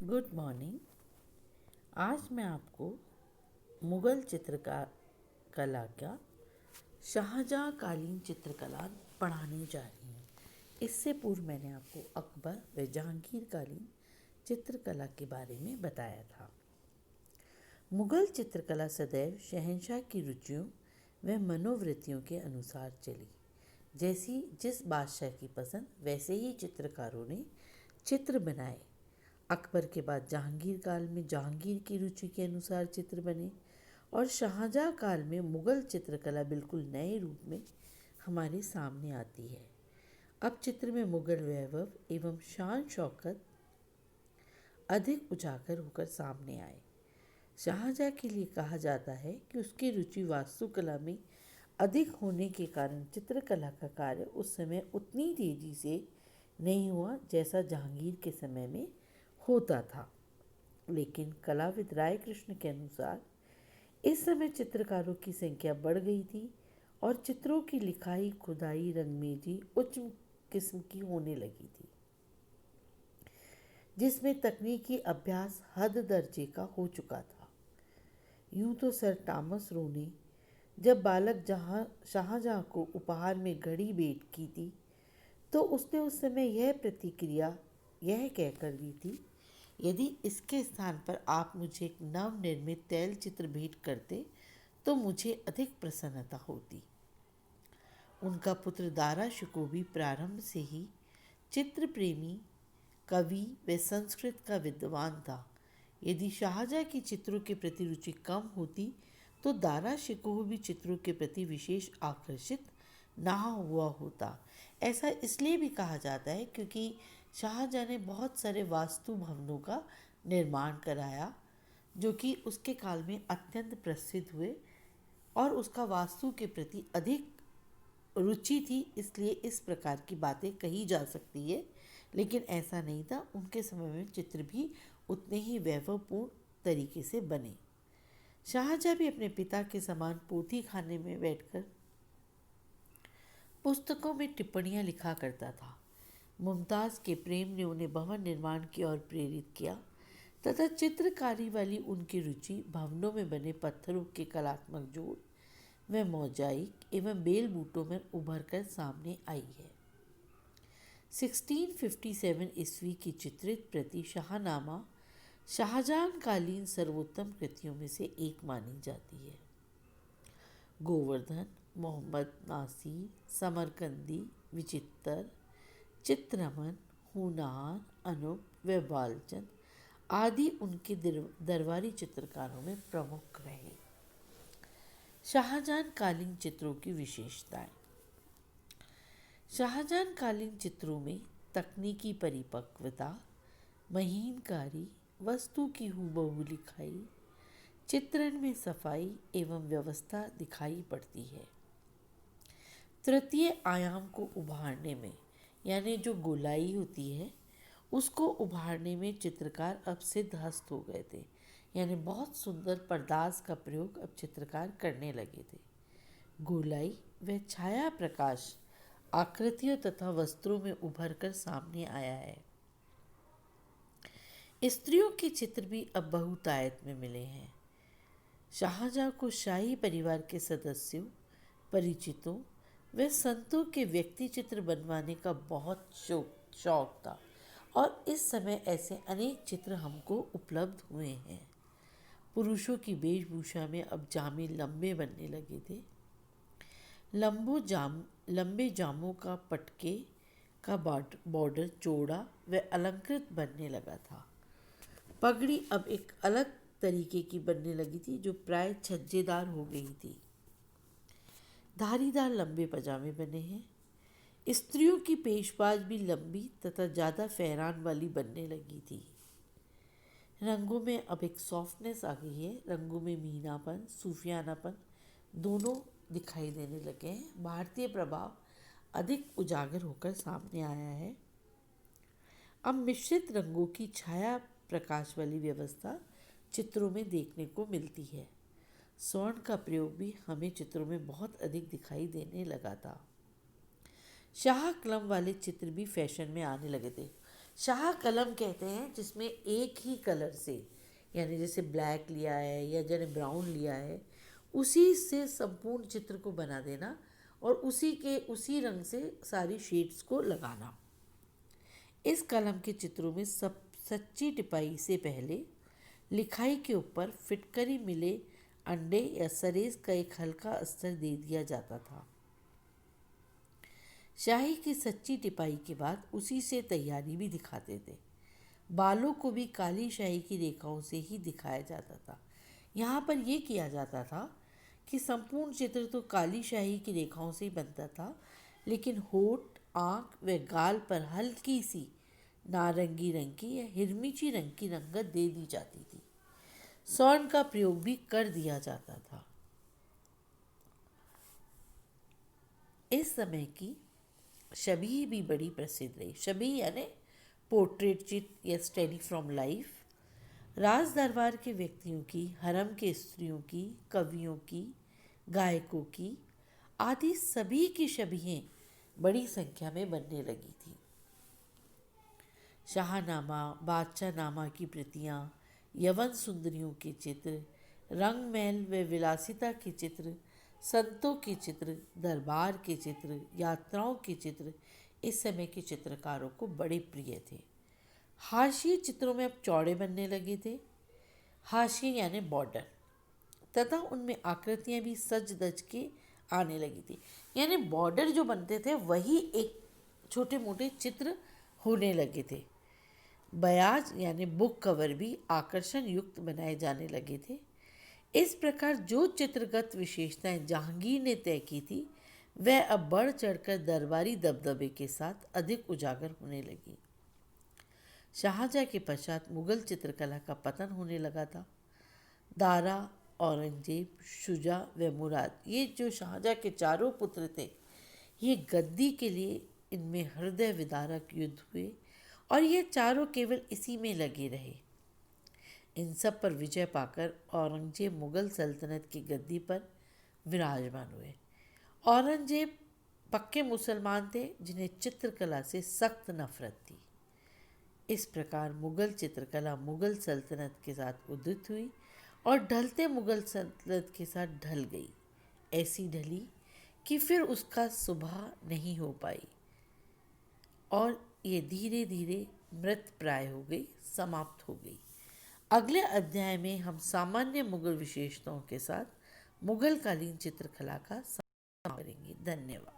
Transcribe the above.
Good morning. आज मैं आपको मुग़ल कला का शाहजहाँ कालीन चित्रकला पढ़ाने जा रही हूँ। इससे पूर्व मैंने आपको अकबर व जहांगीर कालीन चित्रकला के बारे में बताया था। मुग़ल चित्रकला सदैव शहंशाह की रुचियों व मनोवृत्तियों के अनुसार चली। जैसी जिस बादशाह की पसंद वैसे ही चित्रकारों ने चित्र बनाए। अकबर के बाद जहांगीर काल में जहांगीर की रुचि के अनुसार चित्र बने और शाहजहाँ काल में मुग़ल चित्रकला बिल्कुल नए रूप में हमारे सामने आती है। अब चित्र में मुग़ल वैभव एवं शान शौकत अधिक उजागर होकर सामने आए। शाहजहाँ के लिए कहा जाता है कि उसकी रुचि वास्तुकला में अधिक होने के कारण चित्रकला का कार्य उस समय उतनी तेजी से नहीं हुआ जैसा जहांगीर के समय में होता था। लेकिन कलाविद राय कृष्ण के अनुसार इस समय चित्रकारों की संख्या बढ़ गई थी और चित्रों की लिखाई, खुदाई, रंगमेजी उच्च किस्म की होने लगी थी, जिसमें तकनीकी अभ्यास हद दर्जे का हो चुका था। यूं तो सर टॉमस रो ने जब बालक शाहजहाँ को उपहार में घड़ी भेंट की थी तो उसने उस समय यह प्रतिक्रिया यह कहकर दी थी, यदि इसके स्थान पर आप मुझे एक नवनिर्मित तैल चित्र भेंट करते तो मुझे अधिक प्रसन्नता होती। उनका पुत्र दारा शिकोह भी प्रारंभ से ही चित्र प्रेमी, कवि व संस्कृत का विद्वान था। यदि शाहजहाँ की चित्रों के प्रति रुचि कम होती तो दारा शिकोह भी चित्रों के प्रति विशेष आकर्षित ना हुआ होता। ऐसा इसलिए भी कहा जाता है क्योंकि शाहजहाँ ने बहुत सारे वास्तु भवनों का निर्माण कराया जो कि उसके काल में अत्यंत प्रसिद्ध हुए और उसका वास्तु के प्रति अधिक रुचि थी, इसलिए इस प्रकार की बातें कही जा सकती है। लेकिन ऐसा नहीं था, उनके समय में चित्र भी उतने ही वैभवपूर्ण तरीके से बने। शाहजहाँ भी अपने पिता के समान पोथी खाने में बैठकर पुस्तकों में टिप्पणियाँ लिखा करता था। मुमताज़ के प्रेम ने उन्हें भवन निर्माण की ओर प्रेरित किया तथा चित्रकारी वाली उनकी रुचि भवनों में बने पत्थरों के कलात्मक जोड़ व मोजाइक एवं बेल बूटों में उभर कर सामने आई है। 1657 ईस्वी की चित्रित प्रति शाहनामा शाहजहाँ कालीन सर्वोत्तम कृतियों में से एक मानी जाती है। गोवर्धन, मोहम्मद नासिर, समरकंदी, विचित्तर, चित्रमन, हुनार, अनूप व बालचंद आदि उनके दरबारी चित्रकारों में प्रमुख रहे। शाहजहाँ कालीन चित्रों की विशेषताएं। शाहजहाँ कालीन चित्रों में तकनीकी परिपक्वता, महीनकारी, वस्तु की हूबहू लिखाई, चित्रण में सफाई एवं व्यवस्था दिखाई पड़ती है। तृतीय आयाम को उभारने में यानी जो गोलाई होती है उसको उभारने में चित्रकार अब सिद्धहस्त हो गए थे, यानी बहुत सुंदर पर्दास का प्रयोग अब चित्रकार करने लगे थे। गोलाई व छाया प्रकाश आकृतियों तथा वस्त्रों में उभर कर सामने आया है। स्त्रियों के चित्र भी अब बहुतायत में मिले हैं। शाहजहाँ को शाही परिवार के सदस्यों, परिचितों व संतों के व्यक्ति चित्र बनवाने का बहुत शौक था और इस समय ऐसे अनेक चित्र हमको उपलब्ध हुए हैं। पुरुषों की वेशभूषा में अब जामे लंबे बनने लगे थे। लंबे जामों का पटके का बॉर्डर चौड़ा व अलंकृत बनने लगा था। पगड़ी अब एक अलग तरीके की बनने लगी थी जो प्राय छज्जेदार हो गई थी। धारीदार लंबे पजामे बने हैं। स्त्रियों की पेशबाज भी लंबी तथा ज़्यादा फहरान वाली बनने लगी थी। रंगों में अब एक सॉफ्टनेस आ गई है। रंगों में मीनापन, सूफियानापन दोनों दिखाई देने लगे हैं। भारतीय प्रभाव अधिक उजागर होकर सामने आया है। अब मिश्रित रंगों की छाया प्रकाश वाली व्यवस्था चित्रों में देखने को मिलती है। स्वर्ण का प्रयोग भी हमें चित्रों में बहुत अधिक दिखाई देने लगा था। शाह कलम वाले चित्र भी फैशन में आने लगे थे। शाह कलम कहते हैं जिसमें एक ही कलर से, यानी जैसे ब्लैक लिया है या जैसे ब्राउन लिया है, उसी से संपूर्ण चित्र को बना देना और उसी रंग से सारी शेड्स को लगाना। इस कलम के चित्रों में सब सच्ची टिपाई से पहले लिखाई के ऊपर फिटकरी मिले अंडे या सरेस का एक हल्का स्तर दे दिया जाता था। शाही की सच्ची टिपाई के बाद उसी से तैयारी भी दिखाते थे। बालों को भी काली शाही की रेखाओं से ही दिखाया जाता था। यहाँ पर यह किया जाता था कि संपूर्ण चित्र तो काली शाही की रेखाओं से ही बनता था, लेकिन होठ, आँख व गाल पर हल्की सी नारंगी रंग की या हिरमिची रंग की रंगत दे दी जाती थी। स्वर्ण का प्रयोग भी कर दिया जाता था। इस समय की छवि भी बड़ी प्रसिद्ध रही। छवि यानी पोर्ट्रेट चित्र या स्टडी फ्रॉम लाइफ। राज दरबार के व्यक्तियों की, हरम के स्त्रियों की, कवियों की, गायकों की आदि सभी की छवियाँ बड़ी संख्या में बनने लगी थी। शाहनामा, बादशाहनामा की प्रतियां, यवन सुंदरियों के चित्र, रंग महल व विलासिता के चित्र, संतों के चित्र, दरबार के चित्र, यात्राओं के चित्र इस समय के चित्रकारों को बड़े प्रिय थे। हाशिए चित्रों में अब चौड़े बनने लगे थे। हाशिए यानी बॉर्डर, तथा उनमें आकृतियां भी सज धज के आने लगी थी। यानी बॉर्डर जो बनते थे वही एक छोटे मोटे चित्र होने लगे थे। बयाज यानी बुक कवर भी आकर्षण युक्त बनाए जाने लगे थे। इस प्रकार जो चित्रगत विशेषताएं जहांगीर ने तय की थी वह अब बढ़ चढ़कर दरबारी दबदबे के साथ अधिक उजागर होने लगी। शाहजहाँ के पश्चात मुगल चित्रकला का पतन होने लगा था। दारा, औरंगजेब, शुजा व मुराद, ये जो शाहजहाँ के चारों पुत्र थे, ये गद्दी के लिए इनमें हृदय विदारक युद्ध हुए और ये चारों केवल इसी में लगे रहे। इन सब पर विजय पाकर औरंगजेब मुगल सल्तनत की गद्दी पर विराजमान हुए। औरंगजेब पक्के मुसलमान थे जिन्हें चित्रकला से सख्त नफरत थी। इस प्रकार मुगल चित्रकला मुगल सल्तनत के साथ उदित हुई और ढलते मुगल सल्तनत के साथ ढल गई। ऐसी ढली कि फिर उसका सुबह नहीं हो पाई और ये धीरे धीरे मृत प्राय हो गई, समाप्त हो गई। अगले अध्याय में हम सामान्य मुगल विशेषताओं के साथ मुगल कालीन चित्रकला का समाप्त करेंगे। धन्यवाद।